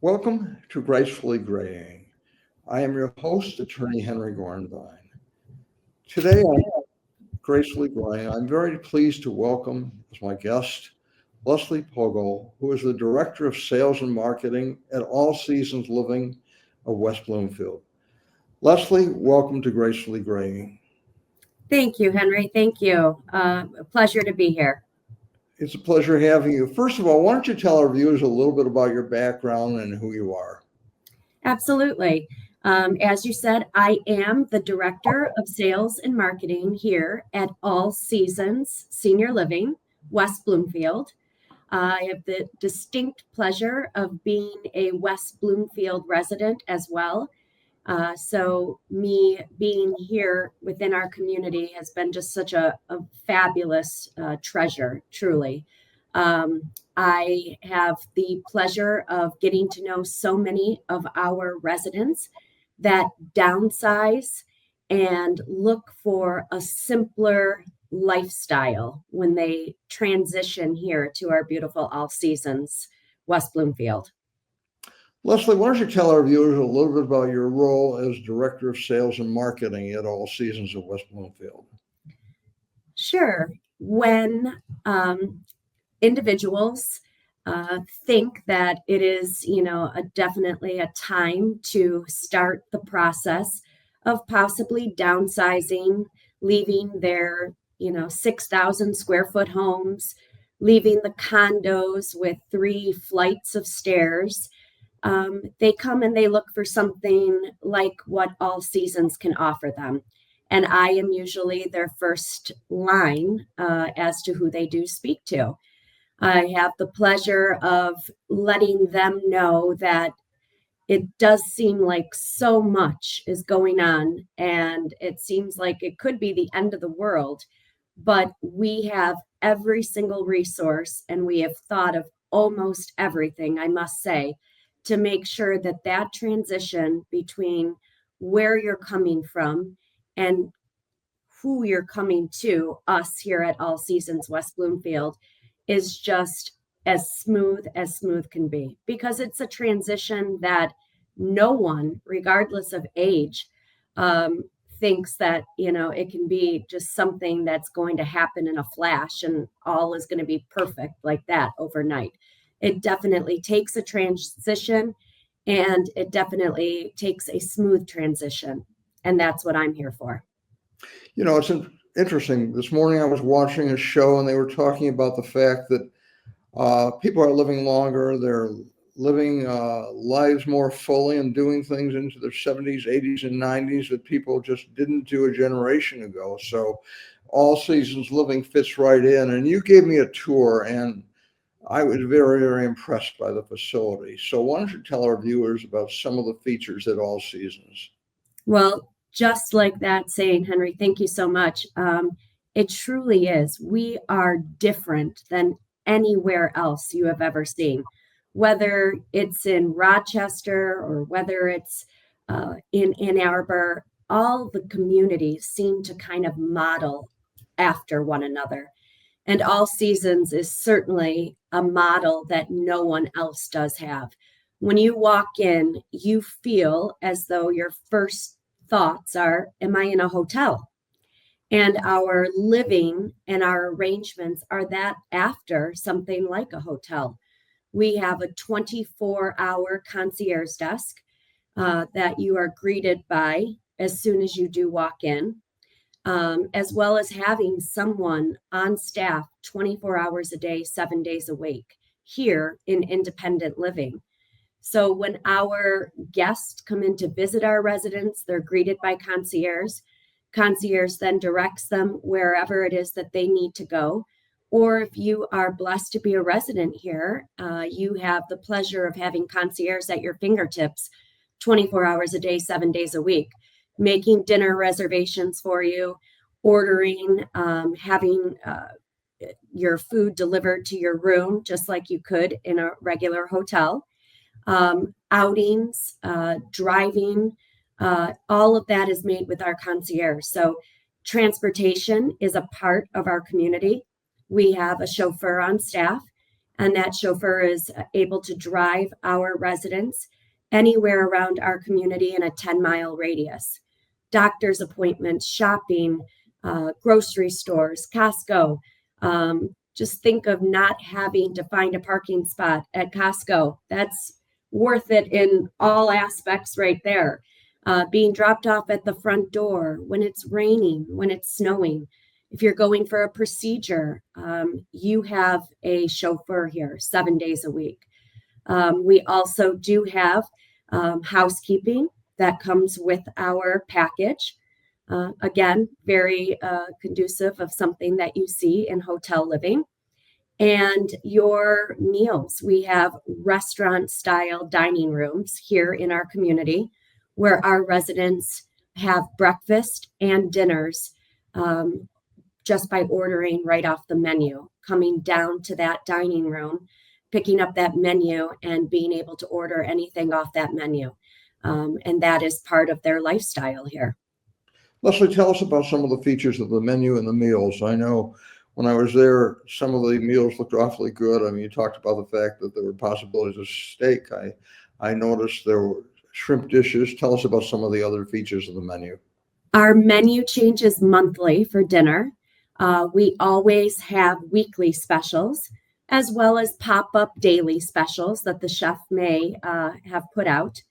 Welcome to Gracefully Graying. I am your host, Attorney Henry Gornbein. Today on Gracefully Graying, I'm very pleased to welcome as my guest Leslee Poegel, who is the Director of Sales and Marketing at All Seasons Living of West Bloomfield. Leslee, welcome to Gracefully Graying. Thank you, Henry. Thank you. A pleasure to be here. It's a pleasure having you. First of all, why don't you tell our viewers a little bit about your background and who you are? Absolutely. As you said, I am the Director of Sales and Marketing here at All Seasons Senior Living, West Bloomfield. I have the distinct pleasure of being a West Bloomfield resident as well. So me being here within our community has been just such a fabulous treasure, truly. I have the pleasure of getting to know so many of our residents that downsize and look for a simpler lifestyle when they transition here to our beautiful All Seasons West Bloomfield. Leslee, why don't you tell our viewers a little bit about your role as Director of Sales and Marketing at All Seasons of West Bloomfield? Sure. When individuals think that it is, definitely a time to start the process of possibly downsizing, leaving their, 6,000 square foot homes, leaving the condos with 3 flights of stairs, they come and they look for something like what All Seasons can offer them. And I am usually their first line as to who they do speak to. I have the pleasure of letting them know that it does seem like so much is going on, and it seems like it could be the end of the world, but we have every single resource, and we have thought of almost everything, I must say, to make sure that that transition between where you're coming from and who you're coming to, us here at All Seasons West Bloomfield, is just as smooth can be, because it's a transition that no one, regardless of age, thinks that, it can be just something that's going to happen in a flash and all is going to be perfect like that overnight. It definitely takes a transition, and it definitely takes a smooth transition. And that's what I'm here for. It's interesting. This morning I was watching a show and they were talking about the fact that people are living longer. They're living lives more fully and doing things into their 70s, 80s, and 90s that people just didn't do a generation ago. So All Seasons Living fits right in. And you gave me a tour, and I was very, very impressed by the facility. So why don't you tell our viewers about some of the features at All Seasons? Well, just like that saying, Henry, thank you so much. It truly is. We are different than anywhere else you have ever seen, whether it's in Rochester or whether it's in Ann Arbor. All the communities seem to kind of model after one another. And All Seasons is certainly a model that no one else does have. When you walk in, you feel as though your first thoughts are, am I in a hotel? And our living and our arrangements are that after something like a hotel. We have a 24-hour concierge desk that you are greeted by as soon as you do walk in. As well as having someone on staff 24 hours a day, 7 days a week here in independent living. So when our guests come in to visit our residents, they're greeted by concierge. Concierge then directs them wherever it is that they need to go. Or if you are blessed to be a resident here, you have the pleasure of having concierge at your fingertips 24 hours a day, 7 days a week, making dinner reservations for you, ordering, having your food delivered to your room, just like you could in a regular hotel, outings, driving, all of that is made with our concierge. So transportation is a part of our community. We have a chauffeur on staff, And that chauffeur is able to drive our residents anywhere around our community in a 10-mile radius. Doctor's appointments, shopping, grocery stores, Costco. Just think of not having to find a parking spot at Costco. That's worth it in all aspects right there. Being dropped off at the front door when it's raining, when it's snowing. If you're going for a procedure, you have a chauffeur here 7 days a week. We also do have housekeeping that comes with our package. Again, very conducive of something that you see in hotel living. And your meals, we have restaurant-style dining rooms here in our community where our residents have breakfast and dinners just by ordering right off the menu, coming down to that dining room, picking up that menu and being able to order anything off that menu. And that is part of their lifestyle here. Leslee, tell us about some of the features of the menu and the meals. I know when I was there, some of the meals looked awfully good. I mean, you talked about the fact that there were possibilities of steak. I noticed there were shrimp dishes. Tell us about some of the other features of the menu. Our menu changes monthly for dinner. We always have weekly specials, as well as pop-up daily specials that the chef may have put out.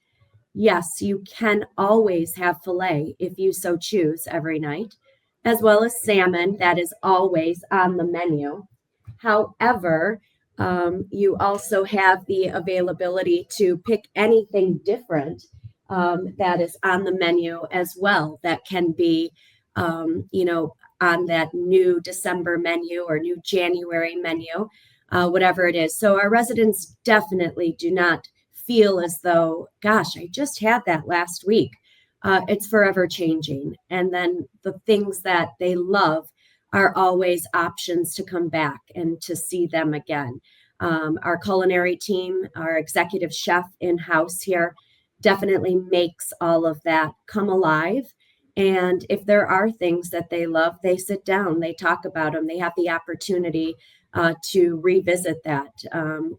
Yes, you can always have filet if you so choose every night, as well as salmon that is always on the menu. However, you also have the availability to pick anything different that is on the menu as well. That can be, on that new December menu or new January menu, whatever it is. So our residents definitely do not feel as though, gosh, I just had that last week. It's forever changing. And then the things that they love are always options to come back and to see them again. Our culinary team, our executive chef in-house here definitely makes all of that come alive. And if there are things that they love, they sit down, they talk about them, they have the opportunity to revisit that.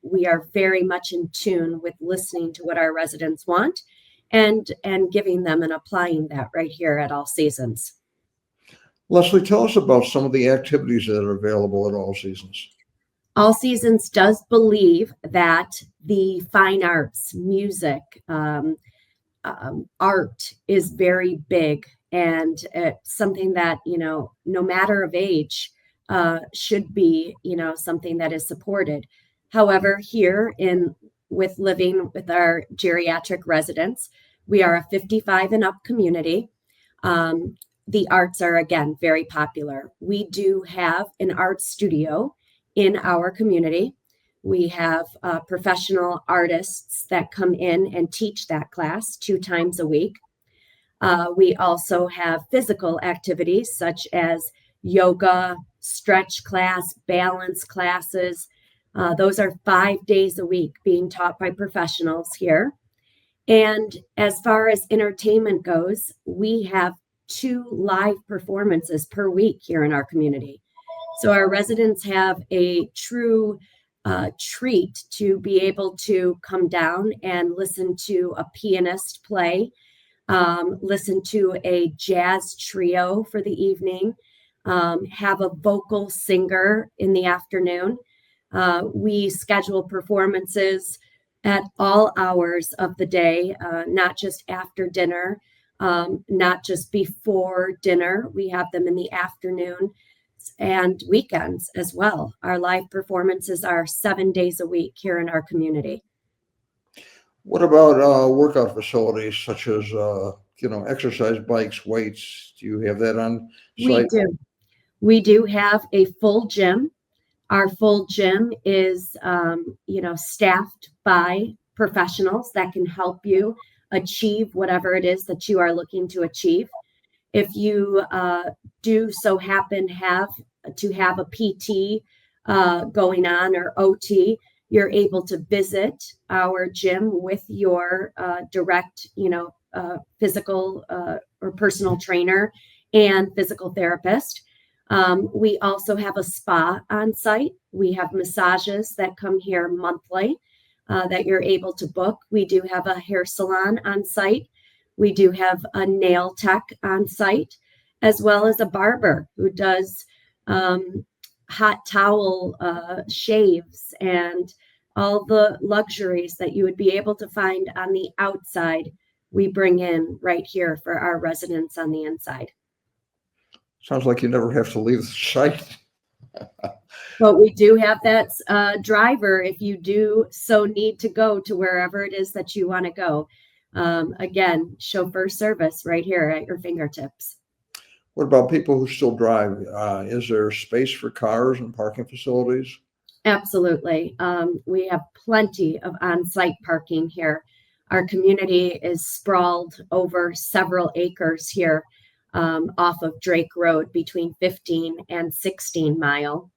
We are very much in tune with listening to what our residents want and giving them and applying that right here at All Seasons. Leslee, tell us about some of the activities that are available at All Seasons. All Seasons does believe that the fine arts, music, art is very big, and it's something that, no matter of age, should be, something that is supported. However, here with living with our geriatric residents, we are a 55 and up community. The arts are, again, very popular. We do have an art studio in our community. We have professional artists that come in and teach that class 2 times a week. We also have physical activities such as yoga, stretch class, balance classes. Those are 5 days a week being taught by professionals here. And as far as entertainment goes, we have 2 live performances per week here in our community. So our residents have a true treat to be able to come down and listen to a pianist play, listen to a jazz trio for the evening, have a vocal singer in the afternoon. We schedule performances at all hours of the day, not just after dinner, not just before dinner. We have them in the afternoon and weekends as well. Our live performances are 7 days a week here in our community. What about workout facilities such as, exercise bikes, weights? Do you have that on site? We do. We do have a full gym. Our full gym is, staffed by professionals that can help you achieve whatever it is that you are looking to achieve. If you do so happen to have a PT going on or OT, you're able to visit our gym with your direct, physical or personal trainer and physical therapist. We also have a spa on site. We have massages that come here monthly that you're able to book. We do have a hair salon on site. We do have a nail tech on site, as well as a barber who does hot towel shaves and all the luxuries that you would be able to find on the outside. We bring in right here for our residents on the inside. Sounds like you never have to leave the site. But we do have that driver if you do so need to go to wherever it is that you want to go. Again, chauffeur service right here at your fingertips. What about people who still drive? Is there space for cars and parking facilities? Absolutely. We have plenty of on-site parking here. Our community is sprawled over several acres here off of Drake Road between 15 and 16 Mile.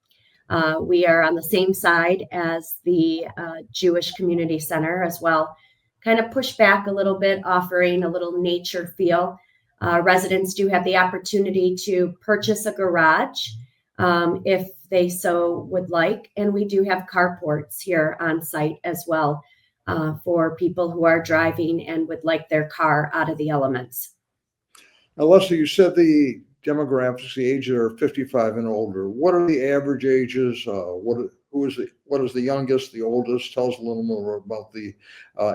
We are on the same side as the Jewish Community Center as well. Kind of push back a little bit, offering a little nature feel. Residents do have the opportunity to purchase a garage if they so would like. And we do have carports here on site as well for people who are driving and would like their car out of the elements. Now, Leslie, you said the demographics, the ages are 55 and older. What are the average ages? What is the youngest, the oldest? Tell us a little more about the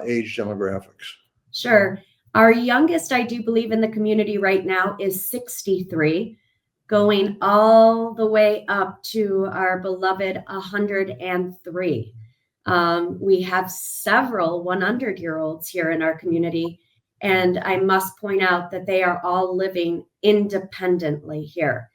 age demographics. Sure. Our youngest, I do believe, in the community right now is 63, going all the way up to our beloved 103. We have several 100-year-olds here in our community, and I must point out that they are all living independently here.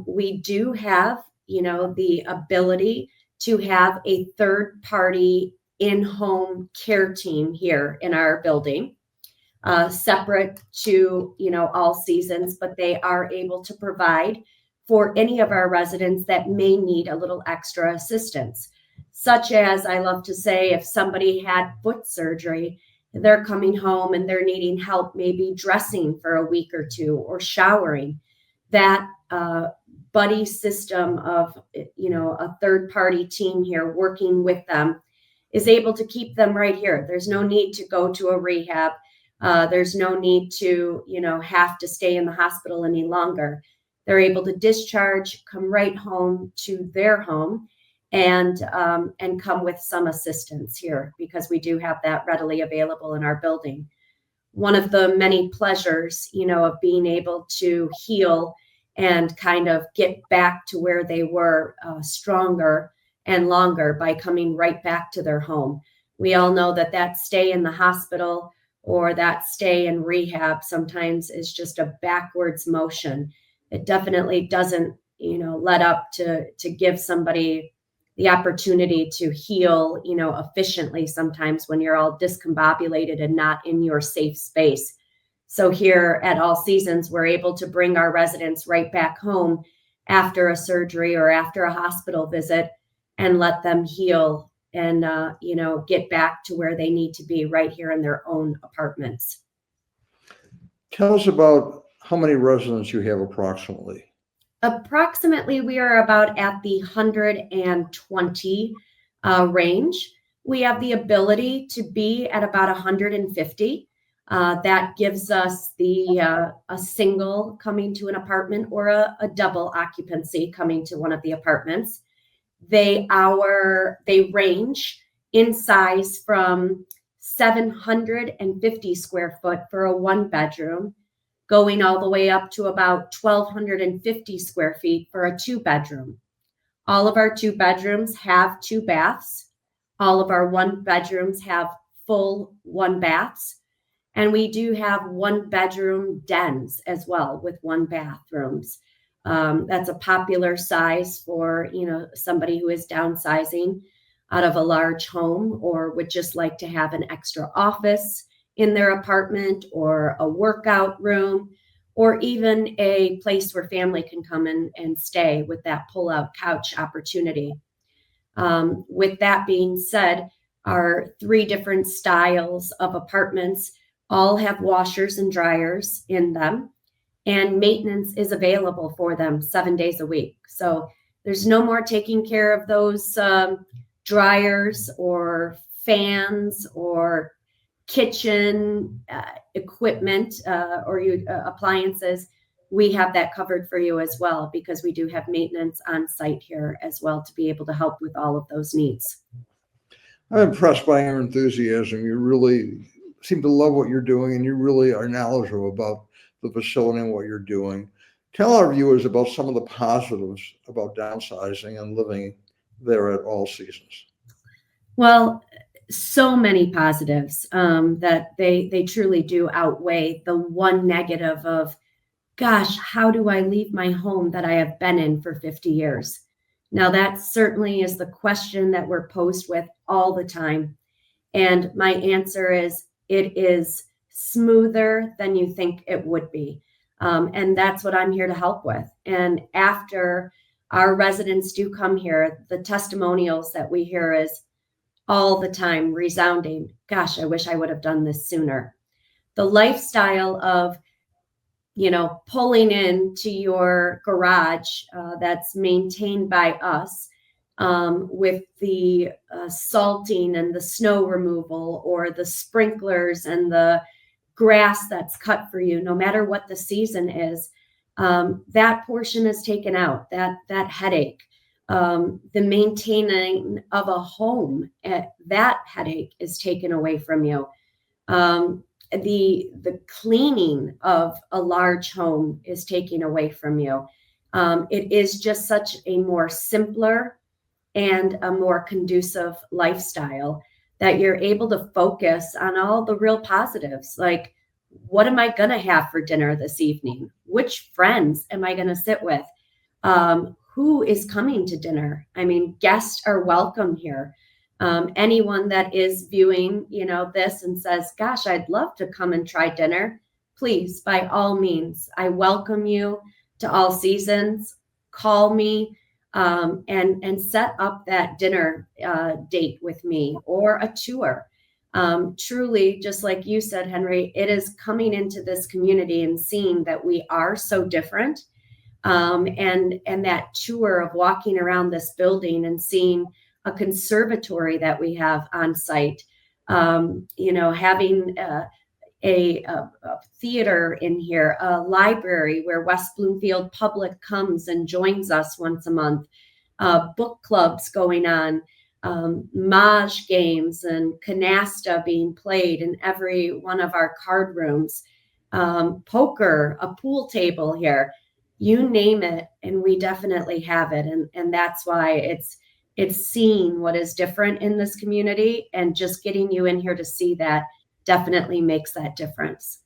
We do have, the ability to have a third-party in-home care team here in our building. Separate to, all seasons, but they are able to provide for any of our residents that may need a little extra assistance, such as, I love to say, if somebody had foot surgery, they're coming home and they're needing help, maybe dressing for a week or two or showering. That buddy system of, a third-party team here working with them is able to keep them right here. There's no need to go to a rehab. There's no need to, have to stay in the hospital any longer. They're able to discharge, come right home to their home, and come with some assistance here because we do have that readily available in our building. One of the many pleasures, of being able to heal and kind of get back to where they were stronger and longer by coming right back to their home. We all know that stay in the hospital or that stay in rehab sometimes is just a backwards motion. It definitely doesn't, let up to give somebody the opportunity to heal, efficiently sometimes when you're all discombobulated and not in your safe space. So here at All Seasons, we're able to bring our residents right back home after a surgery or after a hospital visit and let them heal and, get back to where they need to be right here in their own apartments. Tell us about how many residents you have approximately. Approximately, we are about at the 120 range. We have the ability to be at about 150. That gives us a single coming to an apartment or a double occupancy coming to one of the apartments. They range in size from 750 square foot for a one bedroom, going all the way up to about 1,250 square feet for a two bedroom. All of our two bedrooms have two baths. All of our one bedrooms have full one baths. And we do have one bedroom dens as well with one bathrooms. That's a popular size for, somebody who is downsizing out of a large home or would just like to have an extra office in their apartment or a workout room or even a place where family can come in and stay with that pull-out couch opportunity. With that being said, our three different styles of apartments all have washers and dryers in them. and maintenance is available for them 7 days a week. So there's no more taking care of those dryers or fans or kitchen equipment or appliances. We have that covered for you as well, because we do have maintenance on site here as well to be able to help with all of those needs. I'm impressed by your enthusiasm. You really seem to love what you're doing, and you really are knowledgeable about the facility and what you're doing. Tell our viewers about some of the positives about downsizing and living there at All Seasons. Well, so many positives that they truly do outweigh the one negative of, gosh, how do I leave my home that I have been in for 50 years? Now, that certainly is the question that we're posed with all the time. And my answer is, it is smoother than you think it would be. And that's what I'm here to help with. And after our residents do come here, the testimonials that we hear is all the time resounding, gosh, I wish I would have done this sooner. The lifestyle of, pulling into your garage that's maintained by us with the salting and the snow removal, or the sprinklers and the grass that's cut for you, no matter what the season is, that portion is taken out, that headache. The maintaining of a home, that headache is taken away from you. The cleaning of a large home is taken away from you. It is just such a more simpler and a more conducive lifestyle that you're able to focus on all the real positives. Like, what am I going to have for dinner this evening? Which friends am I going to sit with? Who is coming to dinner? I mean, guests are welcome here. Anyone that is viewing, this and says, gosh, I'd love to come and try dinner, please, by all means, I welcome you to All Seasons. Call me and set up that dinner date with me, or a tour. Truly, just like you said, Henry, it is coming into this community and seeing that we are so different. And that tour of walking around this building and seeing a conservatory that we have on site, having a theater in here, a library where West Bloomfield Public comes and joins us once a month, book clubs going on, Maj games and canasta being played in every one of our card rooms, poker, a pool table here, you name it, and we definitely have it. And that's why it's seeing what is different in this community, and just getting you in here to see that definitely makes that difference.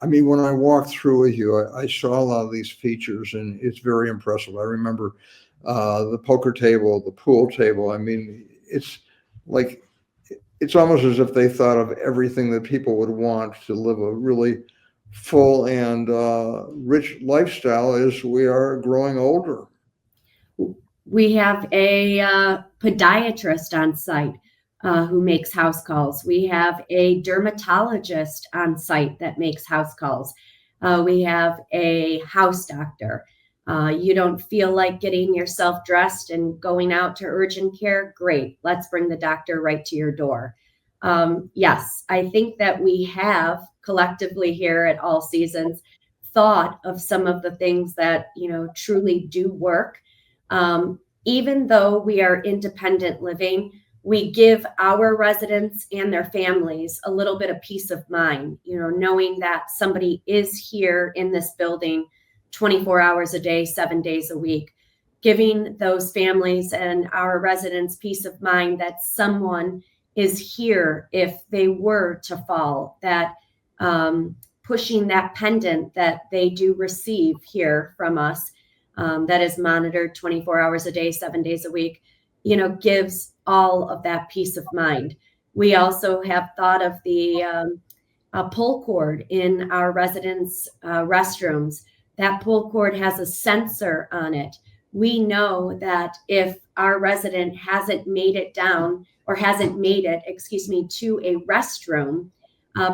I mean, when I walked through with you, I saw a lot of these features, and it's very impressive. I remember the poker table, the pool table. I mean, it's almost as if they thought of everything that people would want to live a really full and rich lifestyle as we are growing older. We have a podiatrist on site who makes house calls. We have a dermatologist on site that makes house calls. We have a house doctor. You don't feel like getting yourself dressed and going out to urgent care? Great. Let's bring the doctor right to your door. Yes, I think that we have collectively here at All Seasons thought of some of the things that, truly do work. Even though we are independent living, we give our residents and their families a little bit of peace of mind, knowing that somebody is here in this building 24 hours a day, 7 days a week, giving those families and our residents peace of mind that someone is here if they were to fall, that pushing that pendant that they do receive here from us, that is monitored 24 hours a day, 7 days a week, gives all of that peace of mind. We also have thought of the pull cord in our residents' restrooms. That pull cord has a sensor on it. We know that if our resident hasn't made it to a restroom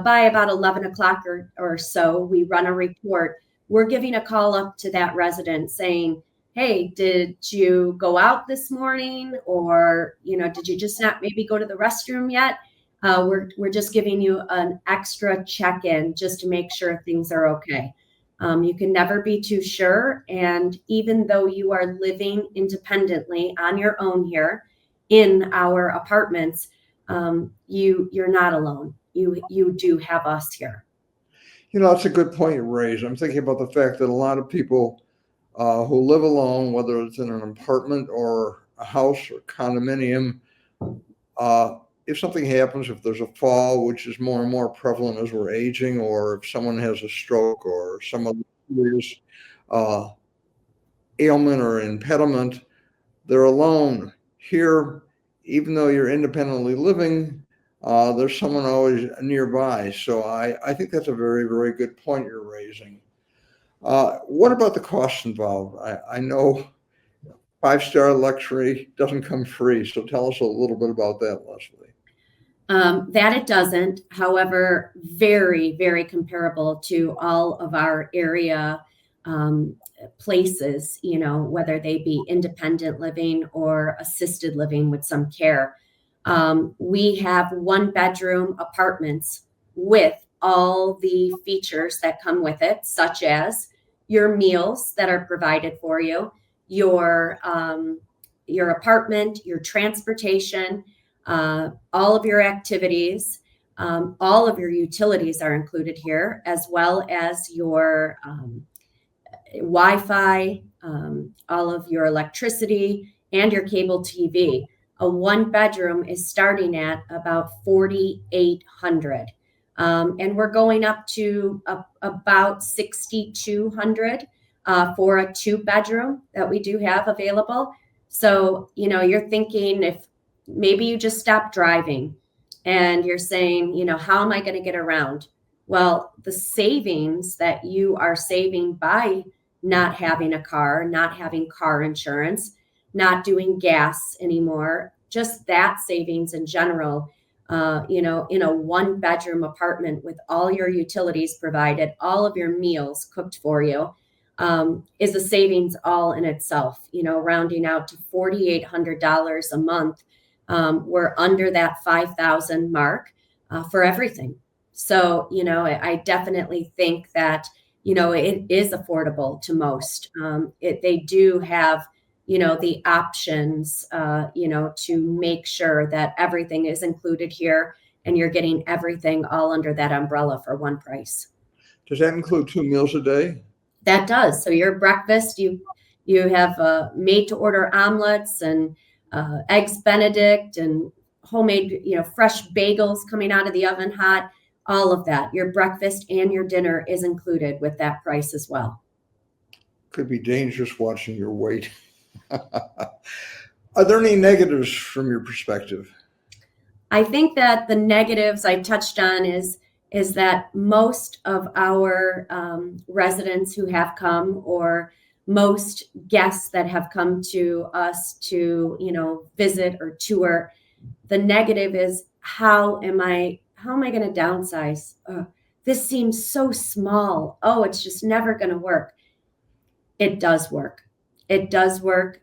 by about 11 o'clock or so, we run a report. we're giving a call up to that resident saying, hey, did you go out this morning? Or, did you just not maybe go to the restroom yet? We're just giving you an extra check-in just to make sure things are okay. You can never be too sure. And even though you are living independently on your own here in our apartments, you're not alone. You do have us here. That's a good point you raised. I'm thinking about the fact that a lot of people who live alone, whether it's in an apartment or a house or condominium, if something happens, if there's a fall, which is more and more prevalent as we're aging, or if someone has a stroke or some other serious ailment or impediment, they're alone. Here, even though you're independently living, there's someone always nearby. So I think that's a very, very good point you're raising. What about the costs involved? I know 5-star luxury doesn't come free. So tell us a little bit about that, Leslee. That it doesn't. However, very, very comparable to all of our area places, whether they be independent living or assisted living with some care. We have 1-bedroom apartments with all the features that come with it, such as your meals that are provided for you, your apartment, your transportation, all of your activities, all of your utilities are included here, as well as your Wi-Fi, all of your electricity, and your cable TV. A 1-bedroom is starting at about $4,800. And we're going up to about $6,200 for a 2-bedroom that we do have available. So, you're thinking if maybe you just stop driving and you're saying, how am I going to get around? Well, the savings that you are saving by not having a car, not having car insurance, not doing gas anymore, just that savings in general, in a 1-bedroom apartment with all your utilities provided, all of your meals cooked for you, is a savings all in itself, rounding out to $4,800 a month. We're under that 5,000 mark for everything. So, I definitely think that, it is affordable to most. They do have, the options, to make sure that everything is included here and you're getting everything all under that umbrella for one price. Does that include 2 meals a day? That does. So your breakfast, you have made to order omelets and eggs Benedict and homemade, fresh bagels coming out of the oven hot, all of that. Your breakfast and your dinner is included with that price as well. Could be dangerous watching your weight. Are there any negatives from your perspective? I think that the negatives I touched on is that most of our residents who have come, or most guests that have come to us to, visit or tour, the negative is how am I going to downsize? This seems so small. Oh, it's just never going to work. It does work. It does work.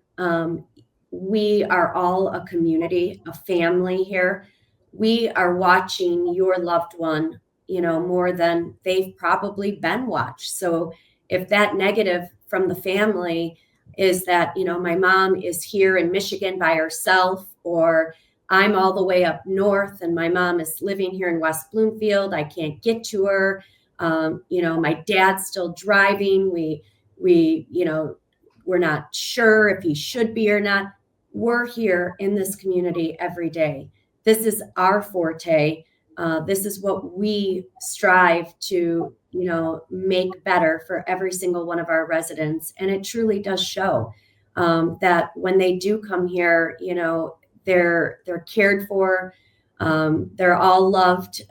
We are all a community, a family here. We are watching your loved one, more than they've probably been watched. So if that negative from the family is that, my mom is here in Michigan by herself, or I'm all the way up north and my mom is living here in West Bloomfield, I can't get to her. My dad's still driving. We're not sure if he should be or not. We're here in this community every day. This is our forte. This is what we strive to, make better for every single one of our residents. And it truly does show that when they do come here, they're cared for, they're all loved,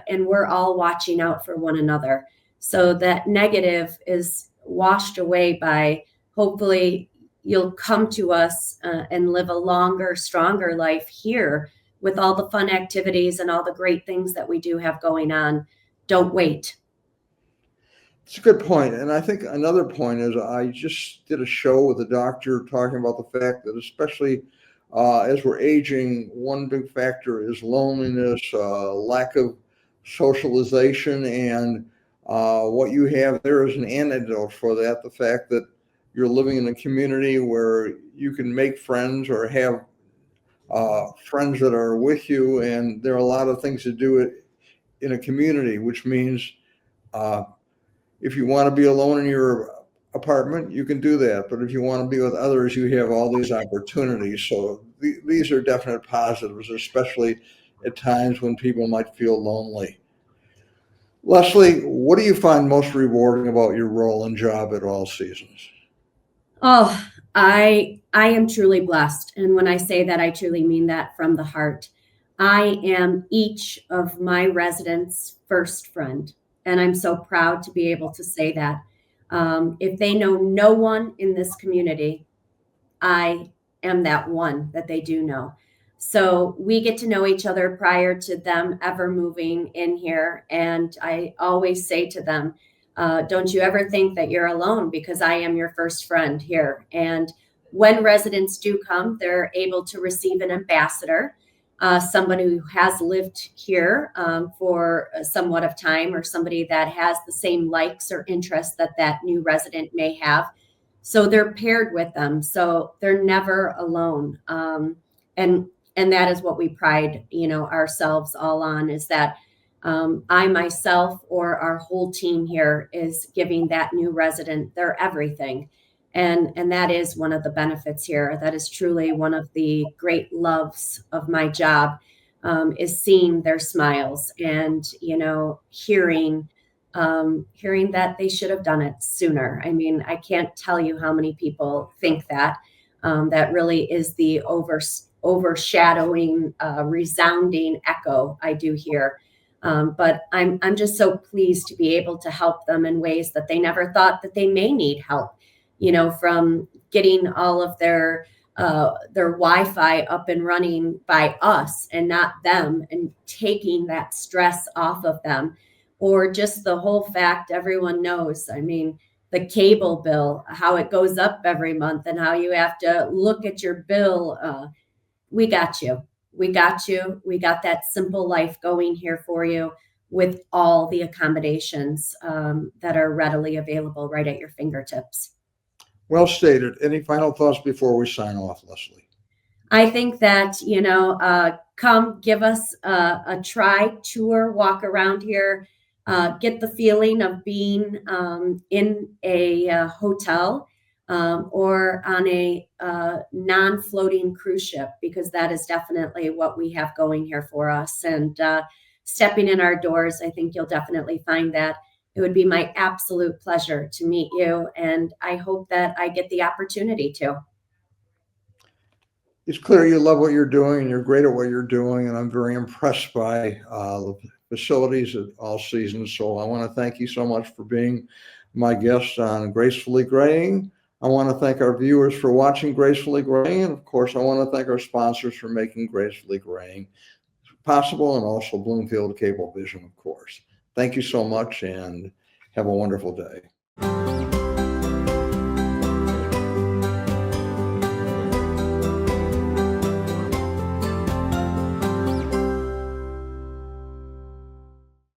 and we're all watching out for one another. So that negative is washed away by, hopefully you'll come to us and live a longer, stronger life here with all the fun activities and all the great things that we do have going on. Don't wait. It's a good point. And I think another point is I just did a show with a doctor talking about the fact that especially as we're aging, one big factor is loneliness, lack of socialization, and what you have there is an antidote for that. The fact that you're living in a community where you can make friends or have friends that are with you, and there are a lot of things to do it in a community, which means uh, if you want to be alone in your apartment, you can do that. But if you want to be with others, you have all these opportunities. So these are definite positives, especially at times when people might feel lonely. Leslee, what do you find most rewarding about your role and job at All Seasons? Oh, I am truly blessed. And when I say that, I truly mean that from the heart. I am each of my residents' first friend. And I'm so proud to be able to say that. If they know no one in this community, I am that one that they do know. So we get to know each other prior to them ever moving in here. And I always say to them, don't you ever think that you're alone because I am your first friend here. And when residents do come, they're able to receive an ambassador, somebody who has lived here for somewhat of time, or somebody that has the same likes or interests that that new resident may have. So they're paired with them, so they're never alone. And that is what we pride, ourselves all on, is that I myself or our whole team here is giving that new resident their everything. And that is one of the benefits here. That is truly one of the great loves of my job, is seeing their smiles and, hearing that they should have done it sooner. I mean, I can't tell you how many people think that. That really is the overshadowing, resounding echo I do hear. But I'm just so pleased to be able to help them in ways that they never thought that they may need help. From getting all of their Wi-Fi up and running by us and not them, and taking that stress off of them, or just the whole fact everyone knows. I mean, the cable bill, how it goes up every month and how you have to look at your bill. We got you. We got you. We got that simple life going here for you with all the accommodations that are readily available right at your fingertips. Well stated. Any final thoughts before we sign off, Leslee? I think that, come give us a try tour, walk around here, get the feeling of being in a hotel, or on a non-floating cruise ship, because that is definitely what we have going here for us. And stepping in our doors, I think you'll definitely find that. It would be my absolute pleasure to meet you, and I hope that I get the opportunity to. It's clear you love what you're doing and you're great at what you're doing, and I'm very impressed by the facilities at All Seasons. So I want to thank you so much for being my guest on Gracefully Graying. I want to thank our viewers for watching Gracefully Graying, and of course, I want to thank our sponsors for making Gracefully Graying possible, and also Bloomfield Cablevision, of course. Thank you so much, and have a wonderful day.